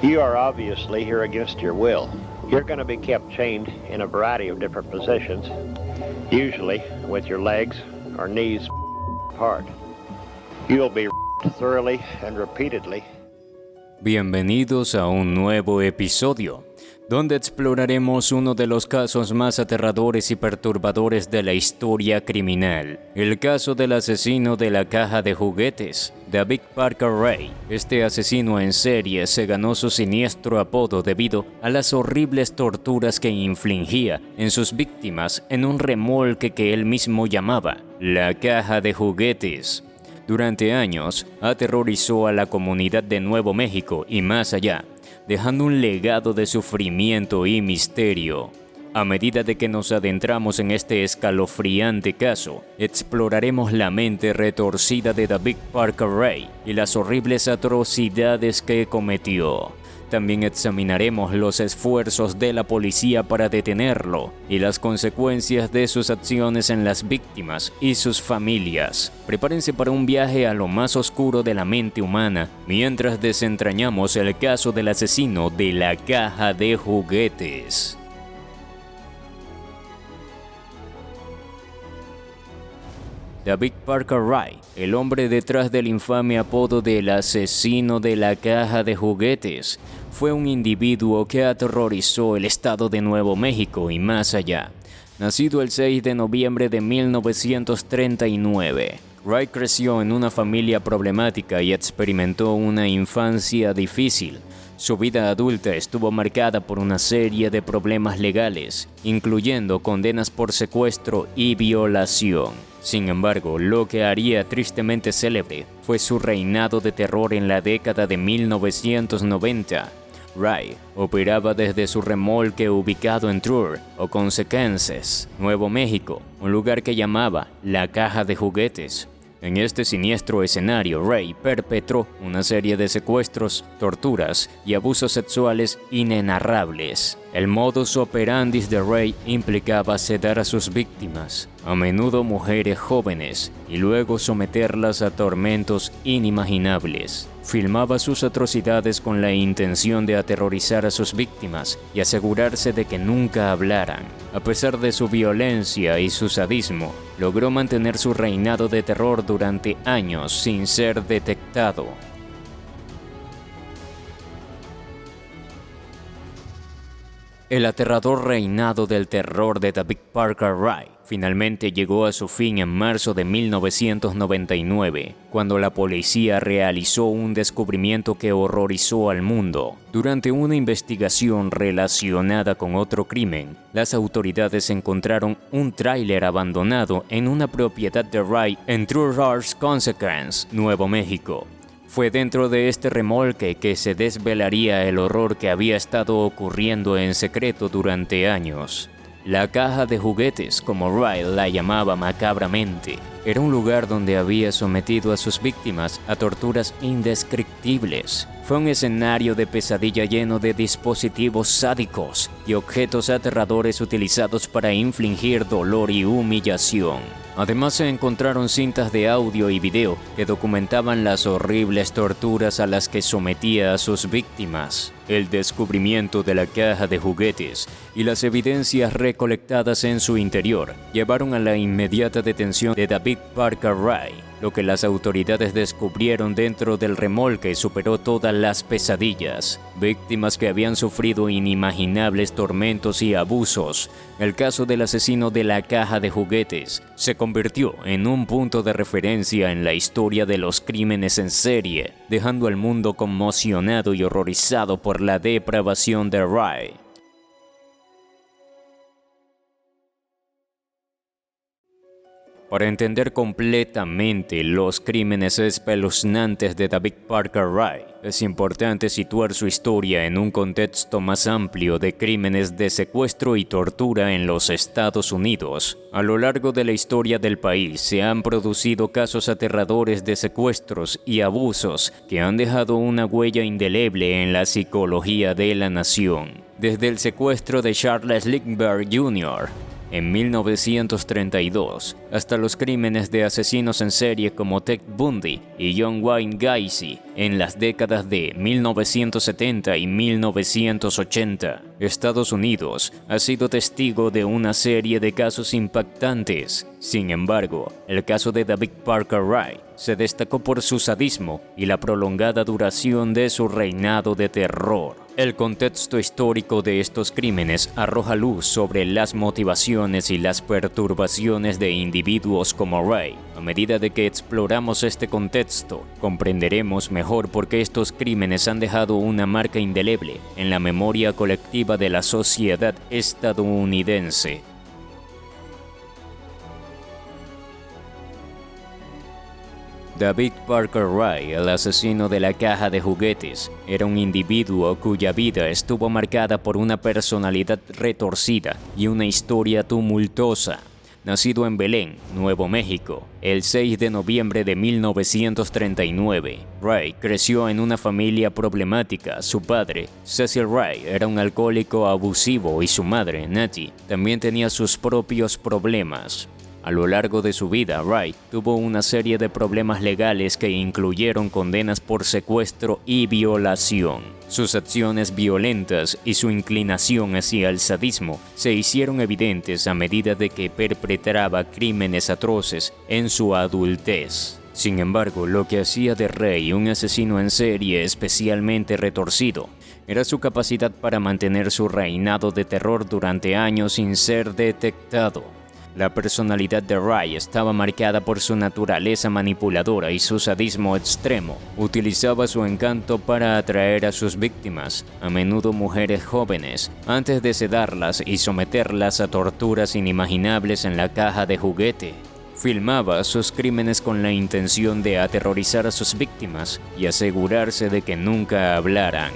You are obviously here against your will. You're going to be kept chained in a variety of different positions, usually with your legs or knees apart. You'll be thoroughly and repeatedly. Bienvenidos a un nuevo episodio, donde exploraremos uno de los casos más aterradores y perturbadores de la historia criminal, el caso del asesino de la caja de juguetes, David Parker Ray. Este asesino en serie se ganó su siniestro apodo debido a las horribles torturas que infligía en sus víctimas en un remolque que él mismo llamaba la caja de juguetes. Durante años, aterrorizó a la comunidad de Nuevo México y más allá, dejando un legado de sufrimiento y misterio. A medida de que nos adentramos en este escalofriante caso, exploraremos la mente retorcida de David Parker Ray y las horribles atrocidades que cometió. También examinaremos los esfuerzos de la policía para detenerlo y las consecuencias de sus acciones en las víctimas y sus familias. Prepárense para un viaje a lo más oscuro de la mente humana mientras desentrañamos el caso del asesino de la caja de juguetes. David Parker Ray, el hombre detrás del infame apodo del asesino de la caja de juguetes, fue un individuo que aterrorizó el estado de Nuevo México y más allá. Nacido el 6 de noviembre de 1939, Ray creció en una familia problemática y experimentó una infancia difícil. Su vida adulta estuvo marcada por una serie de problemas legales, incluyendo condenas por secuestro y violación. Sin embargo, lo que haría tristemente célebre fue su reinado de terror en la década de 1990. Ray operaba desde su remolque ubicado en Truro, Kansas, Nuevo México, un lugar que llamaba la caja de juguetes. En este siniestro escenario, Ray perpetró una serie de secuestros, torturas y abusos sexuales inenarrables. El modus operandi de Ray implicaba sedar a sus víctimas, a menudo mujeres jóvenes, y luego someterlas a tormentos inimaginables. Filmaba sus atrocidades con la intención de aterrorizar a sus víctimas y asegurarse de que nunca hablaran. A pesar de su violencia y su sadismo, logró mantener su reinado de terror durante años sin ser detectado. El aterrador reinado del terror de David Parker Ray finalmente llegó a su fin en marzo de 1999, cuando la policía realizó un descubrimiento que horrorizó al mundo. Durante una investigación relacionada con otro crimen, las autoridades encontraron un tráiler abandonado en una propiedad de Ray en Truro, Kansas, Nuevo México. Fue dentro de este remolque que se desvelaría el horror que había estado ocurriendo en secreto durante años. La caja de juguetes, como Ray la llamaba macabramente, era un lugar donde había sometido a sus víctimas a torturas indescriptibles. Fue un escenario de pesadilla lleno de dispositivos sádicos y objetos aterradores utilizados para infligir dolor y humillación. Además, se encontraron cintas de audio y video que documentaban las horribles torturas a las que sometía a sus víctimas. El descubrimiento de la caja de juguetes y las evidencias recolectadas en su interior llevaron a la inmediata detención de David Parker Ray. Lo que las autoridades descubrieron dentro del remolque superó todas las pesadillas. Víctimas que habían sufrido inimaginables tormentos y abusos. El caso del asesino de la caja de juguetes se convirtió en un punto de referencia en la historia de los crímenes en serie, dejando al mundo conmocionado y horrorizado por la depravación de Ray. Para entender completamente los crímenes espeluznantes de David Parker Ray, es importante situar su historia en un contexto más amplio de crímenes de secuestro y tortura en los Estados Unidos. A lo largo de la historia del país se han producido casos aterradores de secuestros y abusos que han dejado una huella indeleble en la psicología de la nación. Desde el secuestro de Charles Lindbergh Jr., en 1932, hasta los crímenes de asesinos en serie como Ted Bundy y John Wayne Gacy en las décadas de 1970 y 1980. Estados Unidos ha sido testigo de una serie de casos impactantes. Sin embargo, el caso de David Parker Wright se destacó por su sadismo y la prolongada duración de su reinado de terror. El contexto histórico de estos crímenes arroja luz sobre las motivaciones y las perturbaciones de individuos como Wright. A medida de que exploramos este contexto, comprenderemos mejor por qué estos crímenes han dejado una marca indeleble en la memoria colectiva de la sociedad estadounidense. David Parker Wright, el asesino de la caja de juguetes, era un individuo cuya vida estuvo marcada por una personalidad retorcida y una historia tumultuosa. Nacido en Belén, Nuevo México, el 6 de noviembre de 1939, Wright creció en una familia problemática. Su padre, Cecil Wright, era un alcohólico abusivo y su madre, Nettie, también tenía sus propios problemas. A lo largo de su vida, Wright tuvo una serie de problemas legales que incluyeron condenas por secuestro y violación. Sus acciones violentas y su inclinación hacia el sadismo se hicieron evidentes a medida de que perpetraba crímenes atroces en su adultez. Sin embargo, lo que hacía de Wright un asesino en serie especialmente retorcido era su capacidad para mantener su reinado de terror durante años sin ser detectado. La personalidad de Wright estaba marcada por su naturaleza manipuladora y su sadismo extremo. Utilizaba su encanto para atraer a sus víctimas, a menudo mujeres jóvenes, antes de sedarlas y someterlas a torturas inimaginables en la caja de juguete. Filmaba sus crímenes con la intención de aterrorizar a sus víctimas y asegurarse de que nunca hablaran.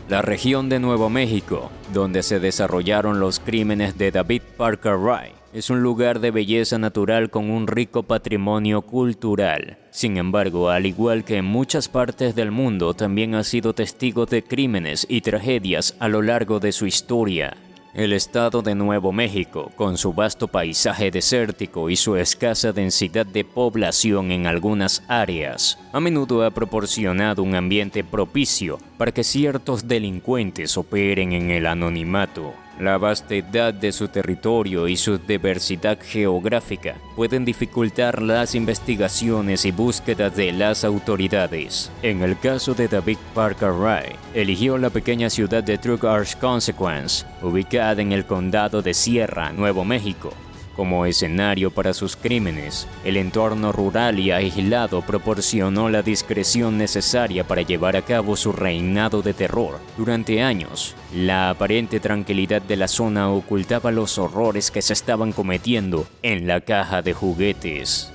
La región de Nuevo México, donde se desarrollaron los crímenes de David Parker Wright, es un lugar de belleza natural con un rico patrimonio cultural. Sin embargo, al igual que en muchas partes del mundo, también ha sido testigo de crímenes y tragedias a lo largo de su historia. El estado de Nuevo México, con su vasto paisaje desértico y su escasa densidad de población en algunas áreas, a menudo ha proporcionado un ambiente propicio para que ciertos delincuentes operen en el anonimato. La vastedad de su territorio y su diversidad geográfica pueden dificultar las investigaciones y búsquedas de las autoridades. En el caso de David Parker Wright, eligió la pequeña ciudad de Truckee, Consequence, ubicada en el condado de Sierra, Nuevo México, como escenario para sus crímenes. El entorno rural y aislado proporcionó la discreción necesaria para llevar a cabo su reinado de terror. Durante años, la aparente tranquilidad de la zona ocultaba los horrores que se estaban cometiendo en la caja de juguetes.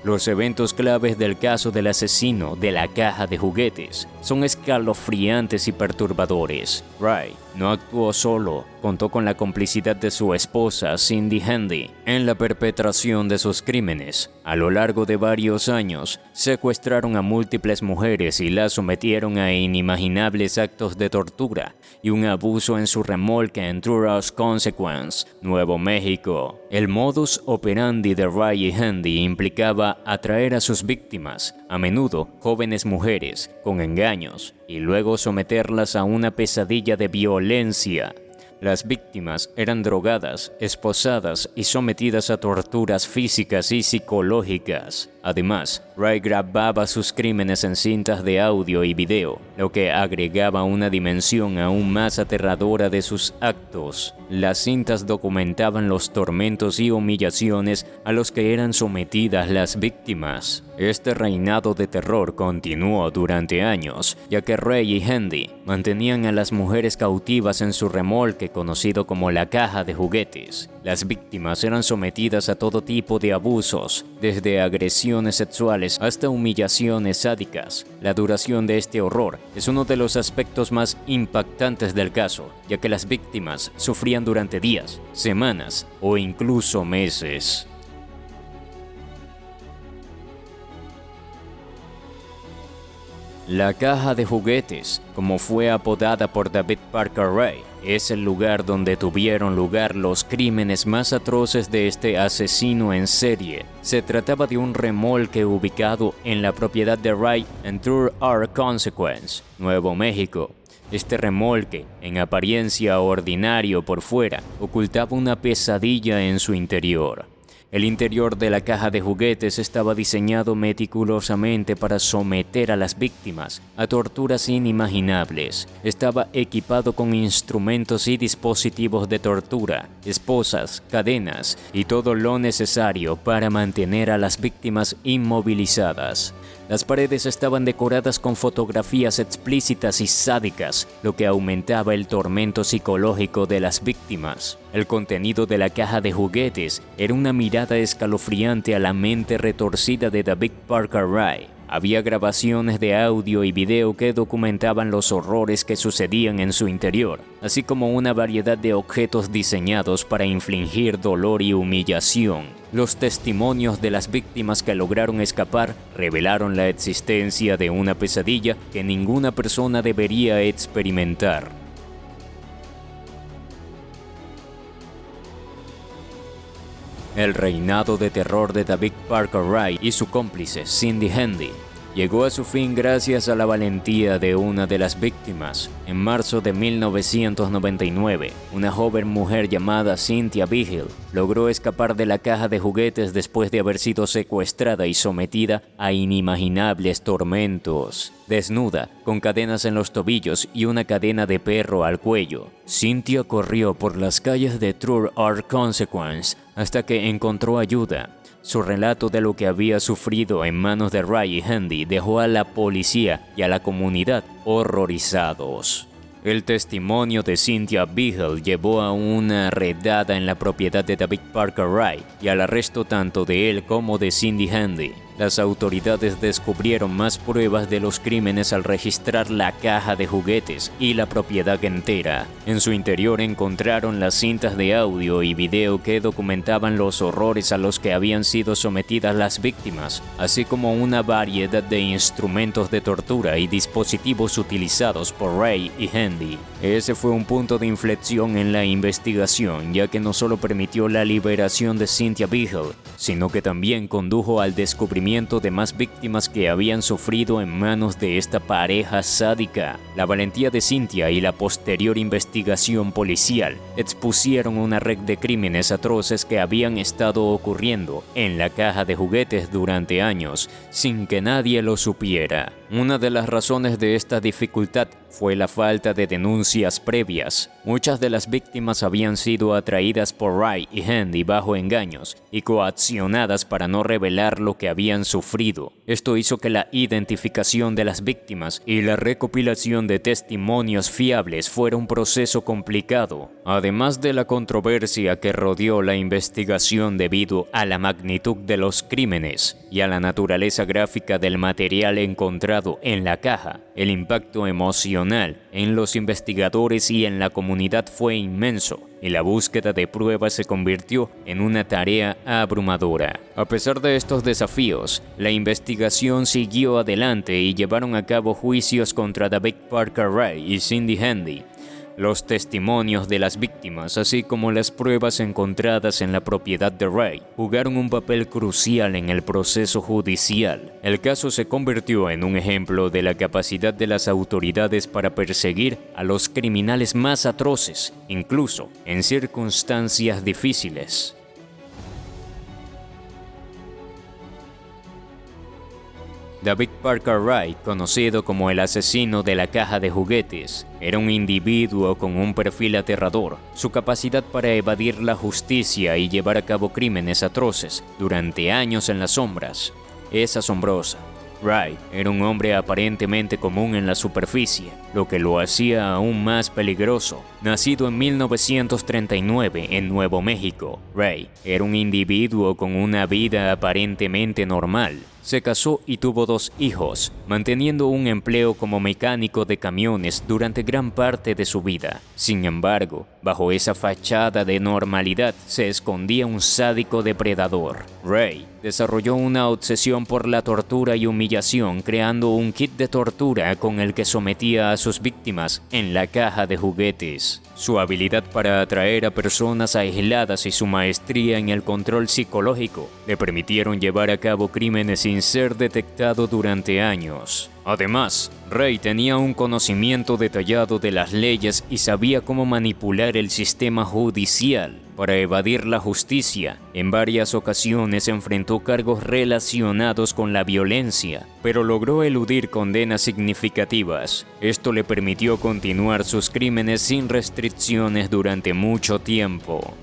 Los eventos claves del caso del asesino de la caja de juguetes son escalofriantes y perturbadores. Wright no actuó solo, contó con la complicidad de su esposa Cindy Handy en la perpetración de sus crímenes. A lo largo de varios años, secuestraron a múltiples mujeres y las sometieron a inimaginables actos de tortura y un abuso en su remolque en Truckee, Consequence, Nuevo México. El modus operandi de Wright y Handy implicaba atraer a sus víctimas, a menudo jóvenes mujeres, con engaños, y luego someterlas a una pesadilla de violencia. Las víctimas eran drogadas, esposadas y sometidas a torturas físicas y psicológicas. Además, Wright grababa sus crímenes en cintas de audio y video, lo que agregaba una dimensión aún más aterradora de sus actos. Las cintas documentaban los tormentos y humillaciones a los que eran sometidas las víctimas. Este reinado de terror continuó durante años, ya que Wright y Handy mantenían a las mujeres cautivas en su remolque conocido como la caja de juguetes. Las víctimas eran sometidas a todo tipo de abusos, desde agresiones sexuales hasta humillaciones sádicas. La duración de este horror es uno de los aspectos más impactantes del caso, ya que las víctimas sufrían durante días, semanas o incluso meses. La caja de juguetes, como fue apodada por David Parker Ray, es el lugar donde tuvieron lugar los crímenes más atroces de este asesino en serie. Se trataba de un remolque ubicado en la propiedad de Ray en True Our Consequence, Nuevo México. Este remolque, en apariencia ordinario por fuera, ocultaba una pesadilla en su interior. El interior de la caja de juguetes estaba diseñado meticulosamente para someter a las víctimas a torturas inimaginables. Estaba equipado con instrumentos y dispositivos de tortura, esposas, cadenas y todo lo necesario para mantener a las víctimas inmovilizadas. Las paredes estaban decoradas con fotografías explícitas y sádicas, lo que aumentaba el tormento psicológico de las víctimas. El contenido de la caja de juguetes era una mirada escalofriante a la mente retorcida de David Parker Ray. Había grabaciones de audio y video que documentaban los horrores que sucedían en su interior, así como una variedad de objetos diseñados para infligir dolor y humillación. Los testimonios de las víctimas que lograron escapar revelaron la existencia de una pesadilla que ninguna persona debería experimentar. El reinado de terror de David Parker Ray y su cómplice Cindy Handy llegó a su fin gracias a la valentía de una de las víctimas. En marzo de 1999, una joven mujer llamada Cynthia Vigil logró escapar de la caja de juguetes después de haber sido secuestrada y sometida a inimaginables tormentos. Desnuda, con cadenas en los tobillos y una cadena de perro al cuello, Cynthia corrió por las calles de True Our Consequence hasta que encontró ayuda. Su relato de lo que había sufrido en manos de Ray y Handy dejó a la policía y a la comunidad horrorizados. El testimonio de Cynthia Vigil llevó a una redada en la propiedad de David Parker Ray y al arresto tanto de él como de Cindy Handy. Las autoridades descubrieron más pruebas de los crímenes al registrar la caja de juguetes y la propiedad entera. En su interior encontraron las cintas de audio y video que documentaban los horrores a los que habían sido sometidas las víctimas, así como una variedad de instrumentos de tortura y dispositivos utilizados por Ray y Handy. Ese fue un punto de inflexión en la investigación, ya que no solo permitió la liberación de Cynthia Vigil, sino que también condujo al descubrimiento de más víctimas que habían sufrido en manos de esta pareja sádica. La valentía de Cynthia y la posterior investigación policial expusieron una red de crímenes atroces que habían estado ocurriendo en la caja de juguetes durante años, sin que nadie lo supiera. Una de las razones de esta dificultad fue la falta de denuncias previas. Muchas de las víctimas habían sido atraídas por Ray y Handy bajo engaños y coaccionadas para no revelar lo que habían sufrido. Esto hizo que la identificación de las víctimas y la recopilación de testimonios fiables fuera un proceso complicado. Además de la controversia que rodeó la investigación debido a la magnitud de los crímenes y a la naturaleza gráfica del material encontrado en la caja, el impacto emocional en los investigadores y en la comunidad fue inmenso, y la búsqueda de pruebas se convirtió en una tarea abrumadora. A pesar de estos desafíos, la investigación siguió adelante y llevaron a cabo juicios contra David Parker Ray y Cindy Handy. Los testimonios de las víctimas, así como las pruebas encontradas en la propiedad de Ray, jugaron un papel crucial en el proceso judicial. El caso se convirtió en un ejemplo de la capacidad de las autoridades para perseguir a los criminales más atroces, incluso en circunstancias difíciles. David Parker Ray, conocido como el asesino de la caja de juguetes, era un individuo con un perfil aterrador. Su capacidad para evadir la justicia y llevar a cabo crímenes atroces durante años en las sombras es asombrosa. Ray era un hombre aparentemente común en la superficie, lo que lo hacía aún más peligroso. Nacido en 1939 en Nuevo México, Ray era un individuo con una vida aparentemente normal. Se casó y tuvo 2 hijos, manteniendo un empleo como mecánico de camiones durante gran parte de su vida. Sin embargo, bajo esa fachada de normalidad se escondía un sádico depredador. Ray desarrolló una obsesión por la tortura y humillación, creando un kit de tortura con el que sometía a sus víctimas en la caja de juguetes. Su habilidad para atraer a personas aisladas y su maestría en el control psicológico le permitieron llevar a cabo crímenes sin ser detectado durante años. Además, Ray tenía un conocimiento detallado de las leyes y sabía cómo manipular el sistema judicial para evadir la justicia. En varias ocasiones enfrentó cargos relacionados con la violencia, pero logró eludir condenas significativas. Esto le permitió continuar sus crímenes sin restricciones durante mucho tiempo.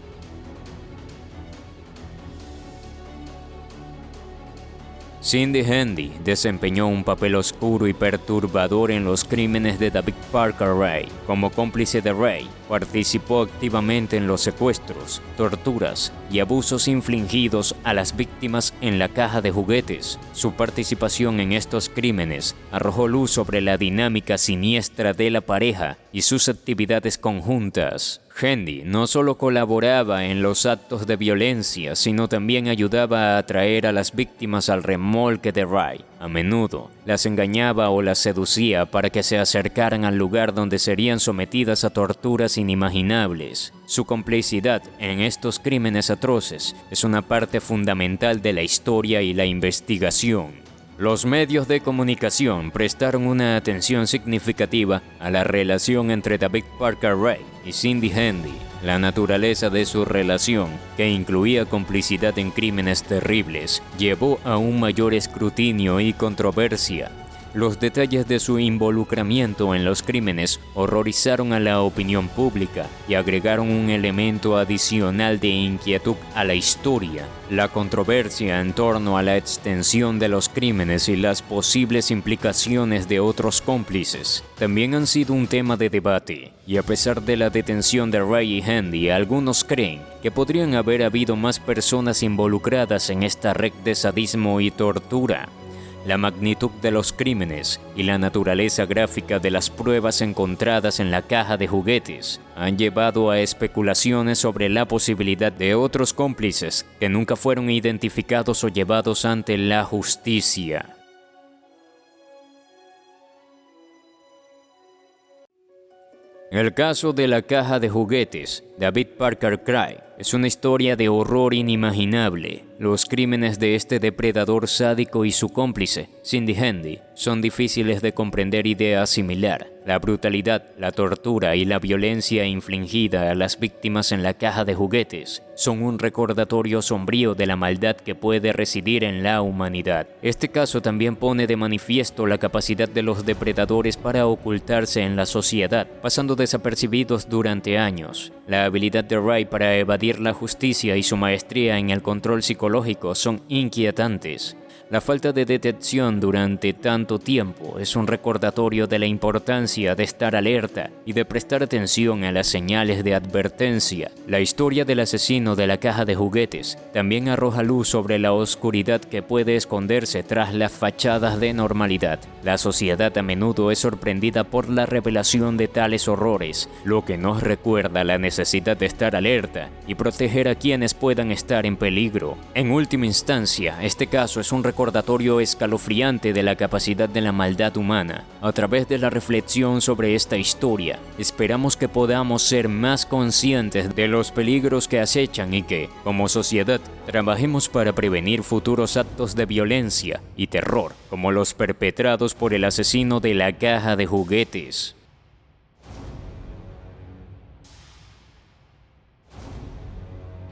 Cindy Handy desempeñó un papel oscuro y perturbador en los crímenes de David Parker Ray. Como cómplice de Ray, participó activamente en los secuestros, torturas y abusos infligidos a las víctimas en la caja de juguetes. Su participación en estos crímenes arrojó luz sobre la dinámica siniestra de la pareja y sus actividades conjuntas. Handy no solo colaboraba en los actos de violencia, sino también ayudaba a atraer a las víctimas al remolque de Ray. A menudo las engañaba o las seducía para que se acercaran al lugar donde serían sometidas a torturas inimaginables. Su complicidad en estos crímenes atroces es una parte fundamental de la historia y la investigación. Los medios de comunicación prestaron una atención significativa a la relación entre David Parker Ray y Cindy Handy. La naturaleza de su relación, que incluía complicidad en crímenes terribles, llevó a un mayor escrutinio y controversia. Los detalles de su involucramiento en los crímenes horrorizaron a la opinión pública y agregaron un elemento adicional de inquietud a la historia. La controversia en torno a la extensión de los crímenes y las posibles implicaciones de otros cómplices también han sido un tema de debate, y a pesar de la detención de Ray y Handy, algunos creen que podrían haber habido más personas involucradas en esta red de sadismo y tortura. La magnitud de los crímenes y la naturaleza gráfica de las pruebas encontradas en la caja de juguetes han llevado a especulaciones sobre la posibilidad de otros cómplices que nunca fueron identificados o llevados ante la justicia. El caso de la caja de juguetes, David Parker Ray, es una historia de horror inimaginable. Los crímenes de este depredador sádico y su cómplice, Cindy Handy, son difíciles de comprender y de asimilar. La brutalidad, la tortura y la violencia infligida a las víctimas en la caja de juguetes son un recordatorio sombrío de la maldad que puede residir en la humanidad. Este caso también pone de manifiesto la capacidad de los depredadores para ocultarse en la sociedad, pasando desapercibidos durante años. La habilidad de Ray para evadir la justicia y su maestría en el control psicológico son inquietantes. La falta de detección durante tanto tiempo es un recordatorio de la importancia de estar alerta y de prestar atención a las señales de advertencia. La historia del asesino de la caja de juguetes también arroja luz sobre la oscuridad que puede esconderse tras las fachadas de normalidad. La sociedad a menudo es sorprendida por la revelación de tales horrores, lo que nos recuerda la necesidad de estar alerta y proteger a quienes puedan estar en peligro. En última instancia, este caso es un recordatorio escalofriante de la capacidad de la maldad humana. A través de la reflexión sobre esta historia, esperamos que podamos ser más conscientes de los peligros que acechan y que, como sociedad, trabajemos para prevenir futuros actos de violencia y terror, como los perpetrados por el asesino de la caja de juguetes.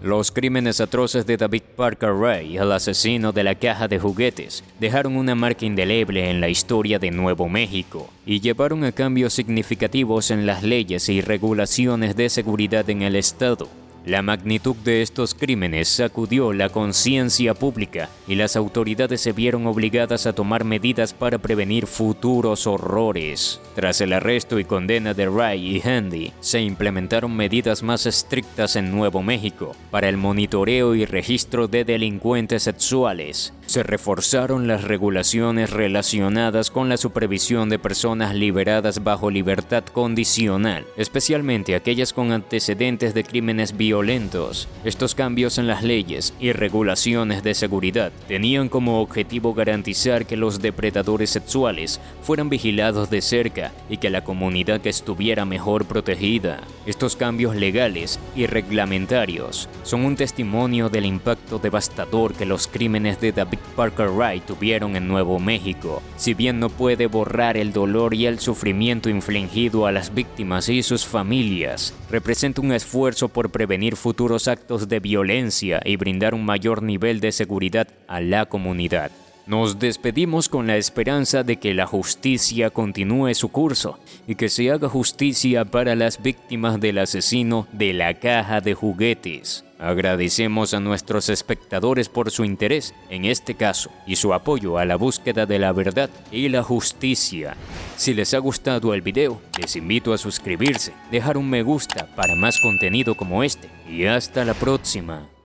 Los crímenes atroces de David Parker Ray, el asesino de la caja de juguetes, dejaron una marca indeleble en la historia de Nuevo México y llevaron a cambios significativos en las leyes y regulaciones de seguridad en el estado. La magnitud de estos crímenes sacudió la conciencia pública y las autoridades se vieron obligadas a tomar medidas para prevenir futuros horrores. Tras el arresto y condena de Ray y Handy, se implementaron medidas más estrictas en Nuevo México para el monitoreo y registro de delincuentes sexuales. Se reforzaron las regulaciones relacionadas con la supervisión de personas liberadas bajo libertad condicional, especialmente aquellas con antecedentes de crímenes violentos. Estos cambios en las leyes y regulaciones de seguridad tenían como objetivo garantizar que los depredadores sexuales fueran vigilados de cerca y que la comunidad estuviera mejor protegida. Estos cambios legales y reglamentarios son un testimonio del impacto devastador que los crímenes de David Parker Wright tuvieron en Nuevo México. Si bien no puede borrar el dolor y el sufrimiento infligido a las víctimas y sus familias, representa un esfuerzo por prevenir futuros actos de violencia y brindar un mayor nivel de seguridad a la comunidad. Nos despedimos con la esperanza de que la justicia continúe su curso y que se haga justicia para las víctimas del asesino de la caja de juguetes. Agradecemos a nuestros espectadores por su interés en este caso y su apoyo a la búsqueda de la verdad y la justicia. Si les ha gustado el video, les invito a suscribirse, dejar un me gusta para más contenido como este y hasta la próxima.